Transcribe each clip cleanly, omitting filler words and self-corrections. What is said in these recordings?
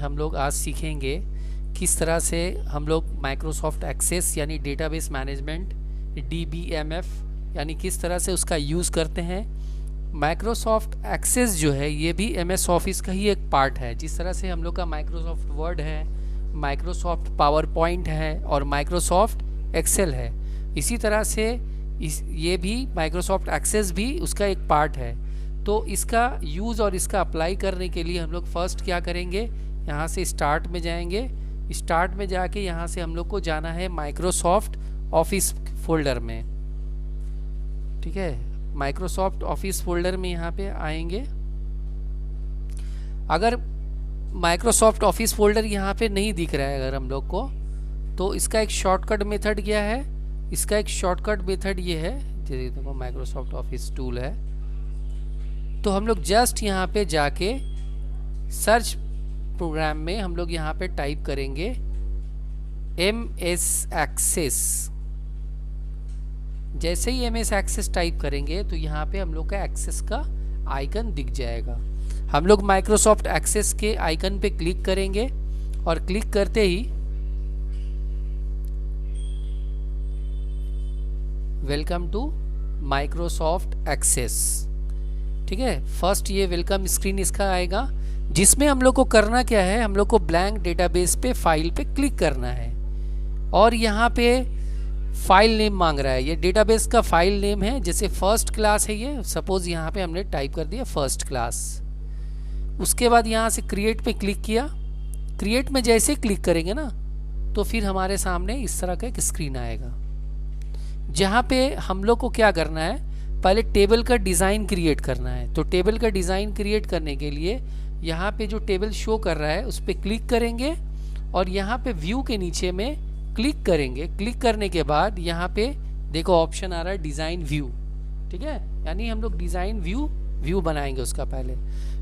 हम लोग आज सीखेंगे किस तरह से हम लोग माइक्रोसॉफ्ट एक्सेस यानी डेटाबेस मैनेजमेंट DBMF यानी किस तरह से उसका यूज़ करते हैं। माइक्रोसॉफ्ट एक्सेस जो है ये भी MS ऑफिस का ही एक पार्ट है। जिस तरह से हम लोग का माइक्रोसॉफ्ट वर्ड है, माइक्रोसॉफ्ट पावर पॉइंट है और माइक्रोसॉफ्ट एक्सेल है, इसी तरह से ये भी माइक्रोसॉफ्ट एक्सेस भी उसका एक पार्ट है। तो इसका यूज़ और इसका अप्लाई करने के लिए हम लोग फर्स्ट क्या करेंगे, यहाँ से स्टार्ट में जाएंगे। स्टार्ट में जाके यहाँ से हम लोग को जाना है माइक्रोसॉफ्ट ऑफिस फोल्डर में। ठीक है, माइक्रोसॉफ्ट ऑफिस फोल्डर में यहाँ पे आएंगे। अगर माइक्रोसॉफ्ट ऑफिस फोल्डर यहाँ पे नहीं दिख रहा है अगर हम लोग को, तो इसका एक शॉर्टकट मेथड क्या है, इसका एक शॉर्टकट मेथड ये है, जैसे देखो माइक्रोसॉफ्ट ऑफिस टूल है, तो हम लोग जस्ट यहाँ पे जाके सर्च प्रोग्राम में हम लोग यहाँ पे टाइप करेंगे MS एक्सेस। जैसे ही MS एक्सेस टाइप करेंगे तो यहाँ पे हम लोग का एक्सेस का आइकन दिख जाएगा। हम लोग माइक्रोसॉफ्ट एक्सेस के आइकन पे क्लिक करेंगे और क्लिक करते ही वेलकम टू माइक्रोसॉफ्ट एक्सेस। ठीक है, फर्स्ट ये वेलकम स्क्रीन इसका आएगा, जिसमें हम लोग को करना क्या है, हम लोग को ब्लैंक डेटाबेस पे फाइल पे क्लिक करना है और यहाँ पे फाइल नेम मांग रहा है। ये डेटाबेस का फाइल नेम है, जैसे फर्स्ट क्लास है ये, सपोज यहाँ पे हमने टाइप कर दिया फर्स्ट क्लास। उसके बाद यहाँ से क्रिएट पे क्लिक किया। क्रिएट में जैसे क्लिक करेंगे ना तो फिर हमारे सामने इस तरह का एक स्क्रीन आएगा, जहाँ पे हम लोग को क्या करना है, पहले टेबल का डिज़ाइन क्रिएट करना है। तो टेबल का डिज़ाइन क्रिएट करने के लिए यहाँ पे जो टेबल शो कर रहा है उस पर क्लिक करेंगे और यहाँ पे व्यू के नीचे में क्लिक करेंगे। क्लिक करने के बाद यहाँ पे देखो ऑप्शन आ रहा है डिज़ाइन व्यू। ठीक है, यानी हम लोग डिज़ाइन व्यू बनाएंगे उसका पहले।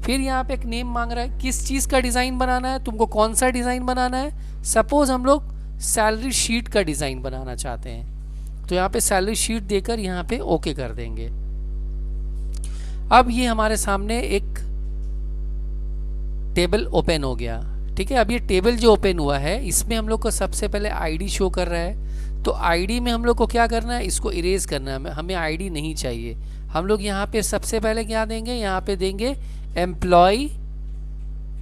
फिर यहाँ पे एक नेम मांग रहा है, किस चीज़ का डिज़ाइन बनाना है, तुमको कौन सा डिज़ाइन बनाना है। सपोज हम लोग सैलरी शीट का डिज़ाइन बनाना चाहते हैं, तो यहाँ पे सैलरी शीट देकर यहाँ पे ओके कर देंगे। अब ये हमारे सामने एक टेबल ओपन हो गया। ठीक है, अब ये टेबल जो ओपन हुआ है इसमें हम लोग को सबसे पहले आईडी शो कर रहा है। तो आईडी में हम लोग को क्या करना है, इसको इरेज करना है, हमें आईडी नहीं चाहिए। हम लोग यहाँ पे सबसे पहले क्या देंगे, यहाँ पे देंगे एम्प्लॉय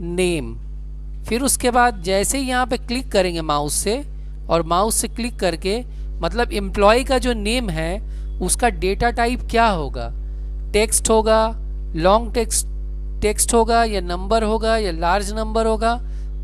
नेम। फिर उसके बाद जैसे ही यहाँ पे क्लिक करेंगे माउस से, और माउस से क्लिक करके मतलब एम्प्लॉय का जो नेम है उसका डेटा टाइप क्या होगा, टेक्स्ट होगा, लॉन्ग टेक्स्ट होगा, या नंबर होगा, या लार्ज नंबर होगा।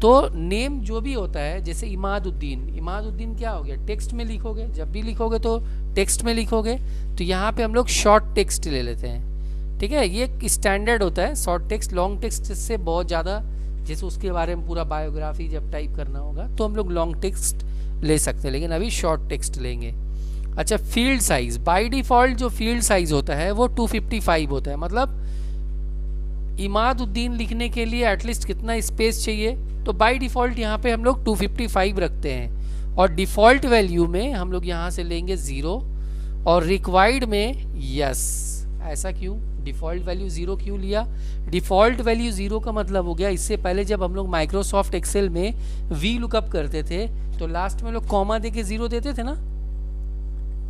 तो नेम जो भी होता है, जैसे इमादुद्दीन क्या हो गया, टेक्स्ट में लिखोगे, जब भी लिखोगे तो टेक्स्ट में लिखोगे। तो यहाँ पे हम लोग शॉर्ट टेक्स्ट ले लेते हैं। ठीक है, ये स्टैंडर्ड होता है शॉर्ट टेक्स्ट। लॉन्ग टेक्स्ट से बहुत ज़्यादा, जैसे उसके बारे में पूरा बायोग्राफी जब टाइप करना होगा तो हम लोग लॉन्ग टेक्स्ट ले सकते हैं, लेकिन अभी शॉर्ट टेक्स्ट लेंगे। अच्छा, फील्ड साइज, बाय डिफ़ॉल्ट जो फील्ड साइज होता है वो 255 होता है। मतलब इमादुद्दीन लिखने के लिए एटलीस्ट कितना स्पेस चाहिए, तो बाय डिफ़ॉल्ट यहाँ पे हम लोग 255 रखते हैं। और डिफ़ॉल्ट वैल्यू में हम लोग यहाँ से लेंगे 0 और रिक्वायर्ड में यस। ऐसा क्यों, डिफ़ॉल्ट वैल्यू 0 क्यों लिया? डिफ़ॉल्ट वैल्यू 0 का मतलब हो गया, इससे पहले जब हम लोग माइक्रोसॉफ्ट एक्सेल में वी लुकअप करते थे तो लास्ट में लोग कॉमा दे के 0 देते थे ना,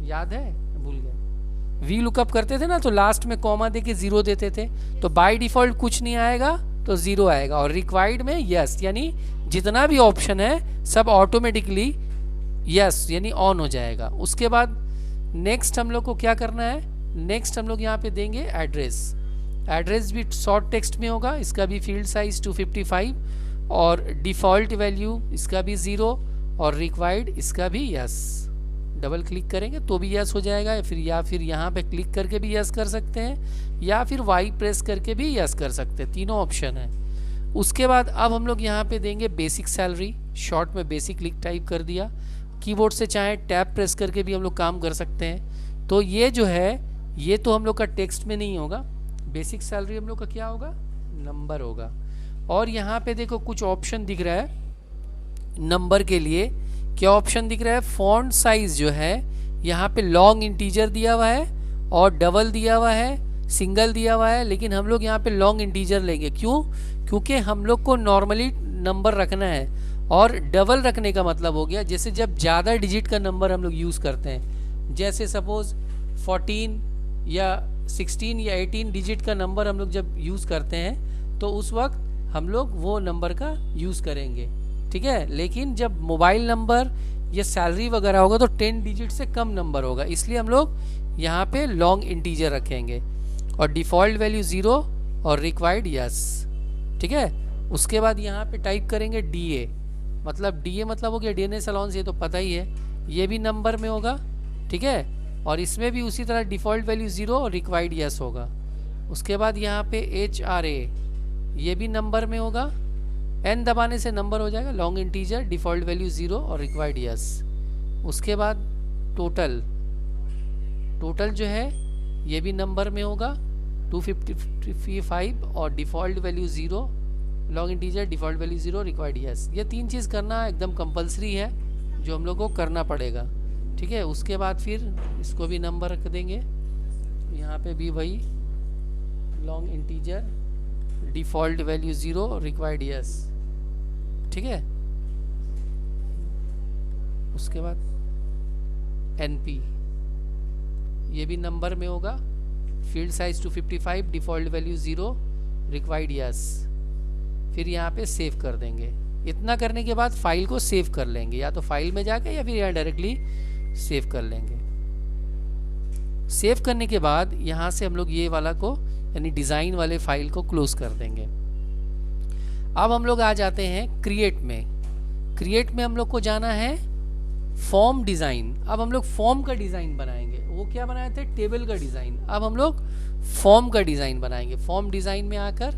याद है, भूल गए। वी लुकअप करते थे ना तो लास्ट में कॉमा दे के 0 देते थे। तो बाय डिफ़ॉल्ट कुछ नहीं आएगा तो 0 आएगा, और रिक्वायर्ड में यस, यानी जितना भी ऑप्शन है सब ऑटोमेटिकली यस यानी ऑन हो जाएगा। उसके बाद नेक्स्ट हम लोग को क्या करना है, नेक्स्ट हम लोग यहाँ पे देंगे एड्रेस भी शॉर्ट टेक्स्ट में होगा, इसका भी फील्ड साइज 255 और डिफ़ॉल्ट वैल्यू इसका भी 0 और रिक्वायर्ड इसका भी यस। डबल क्लिक करेंगे तो भी यस हो जाएगा, या फिर यहाँ पे क्लिक करके भी यस कर सकते हैं, या फिर वाई प्रेस करके भी यस कर सकते हैं, तीनों ऑप्शन है। उसके बाद अब हम लोग यहाँ पे देंगे बेसिक सैलरी, शॉर्ट में बेसिक लिख टाइप कर दिया। कीबोर्ड से चाहे टैब प्रेस करके भी हम लोग काम कर सकते हैं। तो ये जो है ये तो हम लोग का टेक्स्ट में नहीं होगा, बेसिक सैलरी हम लोग का क्या होगा, नंबर होगा। और यहाँ पे देखो कुछ ऑप्शन दिख रहा है नंबर के लिए, क्या ऑप्शन दिख रहा है, फॉन्ट साइज जो है यहाँ पे लॉन्ग इंटीजर दिया हुआ है और डबल दिया हुआ है, सिंगल दिया हुआ है, लेकिन हम लोग यहाँ पे लॉन्ग इंटीजर लेंगे। क्यों? क्योंकि हम लोग को नॉर्मली नंबर रखना है। और डबल रखने का मतलब हो गया जैसे जब ज़्यादा डिजिट का नंबर हम लोग यूज़ करते हैं, जैसे सपोज़ 14 या 16 या 18 डिजिट का नंबर हम लोग जब यूज़ करते हैं तो उस वक्त हम लोग वो नंबर का यूज़ करेंगे, ठीक है। लेकिन जब मोबाइल नंबर या सैलरी वगैरह होगा तो 10 डिजिट से कम नंबर होगा, इसलिए हम लोग यहाँ पे लॉन्ग इंटीजर रखेंगे। और डिफ़ॉल्ट वैल्यू 0 और रिक्वायर्ड यस, ठीक है। उसके बाद यहाँ पे टाइप करेंगे DA, मतलब DA मतलब हो गया DNS अलाउंस, ये तो पता ही है, ये भी नंबर में होगा, ठीक है। और इसमें भी उसी तरह डिफ़ॉल्ट वैल्यू 0 और रिक्वायर्ड यस होगा। उसके बाद यहाँ पे HRA, ये भी नंबर में होगा, N दबाने से नंबर हो जाएगा, लॉन्ग इंटीजर, डिफ़ॉल्ट वैल्यू 0 और रिक्वायर्ड यस। उसके बाद टोटल जो है ये भी नंबर में होगा, 255 और default value 0, long integer, default value 0, required yes. ये 3 चीज़ करना एकदम कंपलसरी है जो हम लोग को करना पड़ेगा, ठीक है। उसके बाद फिर इसको भी नंबर रख देंगे, यहाँ पे भी वही long integer, default value 0, required yes, ठीक है। उसके बाद NP, ये भी नंबर में होगा, field size 255, default value 0, required yes. फिर यहाँ पे सेव कर देंगे। इतना करने के बाद फाइल को सेव कर लेंगे, या तो फाइल में जाके या फिर यहाँ डायरेक्टली सेव कर लेंगे। सेव करने के बाद यहाँ से हम लोग ये वाला को यानी डिज़ाइन वाले फाइल को क्लोज कर देंगे। अब हम लोग आ जाते हैं क्रिएट में। क्रिएट में हम लोग को जाना है फॉर्म डिज़ाइन। अब हम लोग फॉर्म का डिज़ाइन बनाएंगे, वो क्या बनाए थे, टेबल का डिज़ाइन। अब हम लोग फॉर्म का डिज़ाइन बनाएंगे। फॉर्म डिज़ाइन में आकर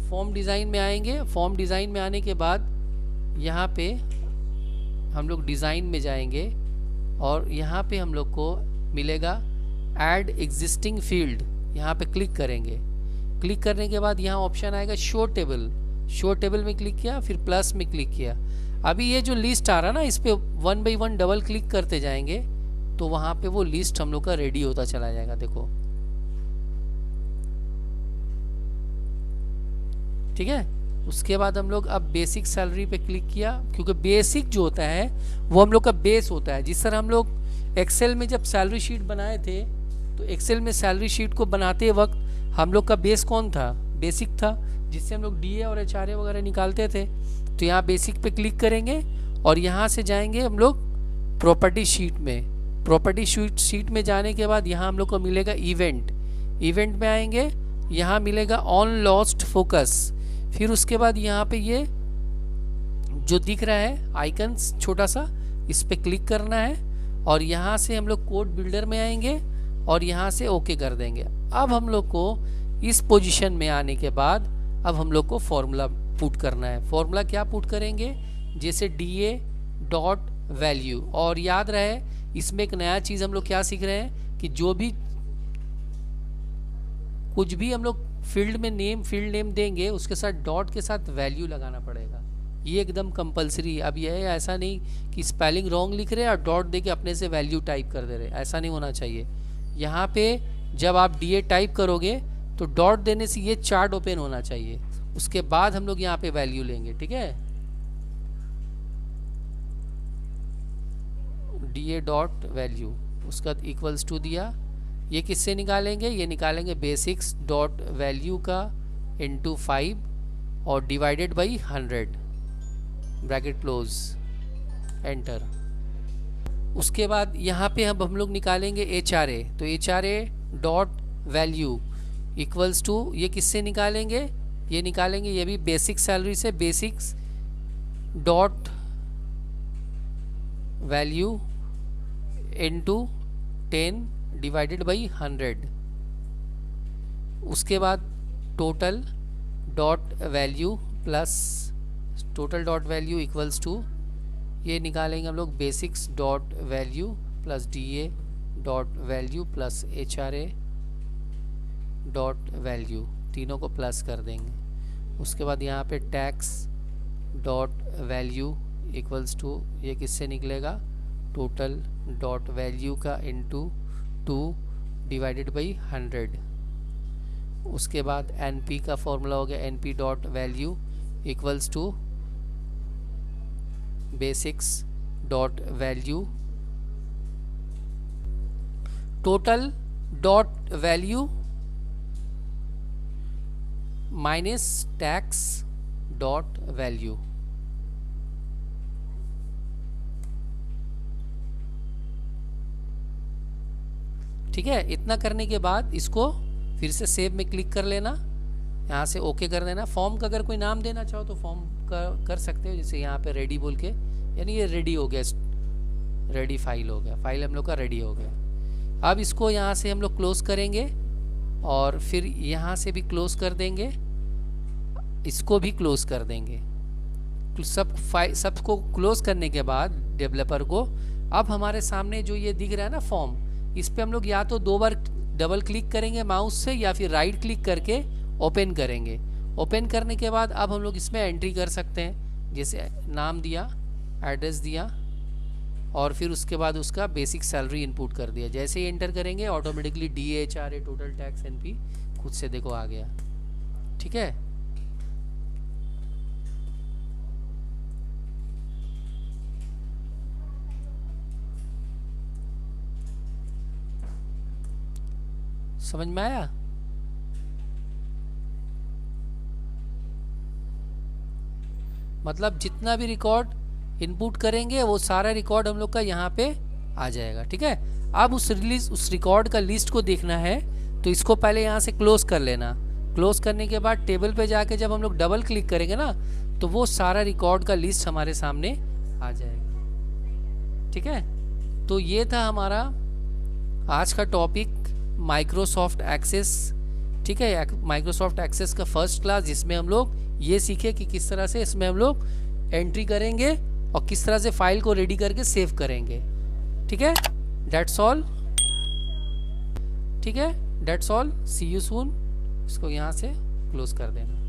फॉर्म डिज़ाइन में आएंगे। फॉर्म डिज़ाइन में आने के बाद यहाँ पे हम लोग डिज़ाइन में जाएंगे और यहाँ पे हम लोग को मिलेगा ऐड एग्जिस्टिंग फील्ड, यहाँ पे क्लिक करेंगे। क्लिक करने के बाद यहाँ ऑप्शन आएगा शो टेबल। शो टेबल में क्लिक किया, फिर प्लस में क्लिक किया। अभी ये जो लिस्ट आ रहा ना, इस पे 1 बाई 1 डबल क्लिक करते जाएंगे तो वहाँ पे वो लिस्ट हम लोग का रेडी होता चला जाएगा, देखो, ठीक है। उसके बाद हम लोग अब बेसिक सैलरी पे क्लिक किया, क्योंकि बेसिक जो होता है वो हम लोग का बेस होता है। जिस तरह हम लोग एक्सेल में जब सैलरी शीट बनाए थे तो एक्सेल में सैलरी शीट को बनाते वक्त हम लोग का बेस कौन था, बेसिक था, जिससे हम लोग DA और HRA वगैरह निकालते थे। तो यहाँ बेसिक पे क्लिक करेंगे और यहाँ से जाएंगे हम लोग प्रॉपर्टी शीट में। प्रॉपर्टी शीट में जाने के बाद यहाँ हम लोग को मिलेगा इवेंट। इवेंट में आएंगे, यहाँ मिलेगा ऑन लॉस्ट फोकस। फिर उसके बाद यहाँ पे ये जो दिख रहा है आइकन छोटा सा, इस पे क्लिक करना है और यहाँ से हम लोग कोड बिल्डर में आएंगे और यहाँ से ओके कर देंगे। अब हम लोग को इस पोजीशन में आने के बाद अब हम लोग को फॉर्मूला पुट करना है। फॉर्मूला क्या पुट करेंगे, जैसे DA डॉट वैल्यू। और याद रहे इसमें एक नया चीज़ हम लोग क्या सीख रहे हैं कि जो भी कुछ भी हम लोग फील्ड नेम देंगे उसके साथ डॉट के साथ वैल्यू लगाना पड़ेगा। ये एकदम कंपलसरी है। अब यह है, ऐसा नहीं कि स्पेलिंग रॉन्ग लिख रहे हैं और डॉट दे के अपने से वैल्यू टाइप कर दे रहे, ऐसा नहीं होना चाहिए। यहाँ पे जब आप DA टाइप करोगे तो डॉट देने से ये चार्ट ओपन होना चाहिए, उसके बाद हम लोग यहाँ पे वैल्यू लेंगे, ठीक है। DA डॉट वैल्यू, उसका इक्वल्स टू दिया। ये किससे निकालेंगे, ये निकालेंगे बेसिक्स डॉट वैल्यू का इंटू 5 और divided by 100, bracket close, enter. उसके बाद यहाँ पे हम लोग निकालेंगे HRA। तो HRA dot value equals to, ये किससे निकालेंगे, ये निकालेंगे ये भी बेसिक सैलरी से, basics dot value into 10 divided by 100। उसके बाद total dot value plus total dot value equals to, ये निकालेंगे हम लोग basics dot value plus DA dot value plus HRA dot value, तीनों को प्लस कर देंगे। उसके बाद यहाँ पे tax dot value equals to, ये किससे निकलेगा, टोटल डॉट वैल्यू का इंटू 2 डिवाइडेड बाई 100। उसके बाद NP का फॉर्मूला हो गया NP dot value equals to basics dot value total dot value minus tax dot value. ठीक है, इतना करने के बाद इसको फिर से सेव में क्लिक कर लेना, यहाँ से ओके कर देना। फॉर्म का अगर कोई नाम देना चाहो तो फॉर्म का कर सकते हो, जैसे यहाँ पे रेडी बोल के, यानी ये रेडी हो गया, रेडी फाइल हो गया, फाइल हम लोग का रेडी हो गया। अब इसको यहाँ से हम लोग क्लोज करेंगे और फिर यहाँ से भी क्लोज कर देंगे, इसको भी क्लोज कर देंगे। सबको क्लोज करने के बाद डेवलपर को, अब हमारे सामने जो ये दिख रहा है ना फॉर्म, इस पर हम लोग या तो 2 बार डबल क्लिक करेंगे माउस से या फिर राइट क्लिक करके ओपन करेंगे। ओपन करने के बाद अब हम लोग इसमें एंट्री कर सकते हैं, जैसे नाम दिया, एड्रेस दिया और फिर उसके बाद उसका बेसिक सैलरी इनपुट कर दिया। जैसे ही एंटर करेंगे automatically DHRA total tax NP खुद से देखो आ गया। ठीक है, समझ में आया? मतलब जितना भी रिकॉर्ड इनपुट करेंगे वो सारा रिकॉर्ड हम लोग का यहाँ पे आ जाएगा। ठीक है, अब उस रिकॉर्ड का लिस्ट को देखना है तो इसको पहले यहाँ से क्लोज कर लेना। क्लोज करने के बाद टेबल पे जाके जब हम लोग डबल क्लिक करेंगे ना तो वो सारा रिकॉर्ड का लिस्ट हमारे सामने आ जाएगा। ठीक है, तो ये था हमारा आज का टॉपिक माइक्रोसॉफ्ट एक्सेस। ठीक है, माइक्रोसॉफ्ट एक्सेस का फर्स्ट क्लास, जिसमें हम लोग ये सीखे कि किस तरह से इसमें हम लोग एंट्री करेंगे और किस तरह से फाइल को रेडी करके सेव करेंगे। ठीक है, दैट्स ऑल। ठीक है, that's all, see you soon. इसको यहाँ से क्लोज कर देना।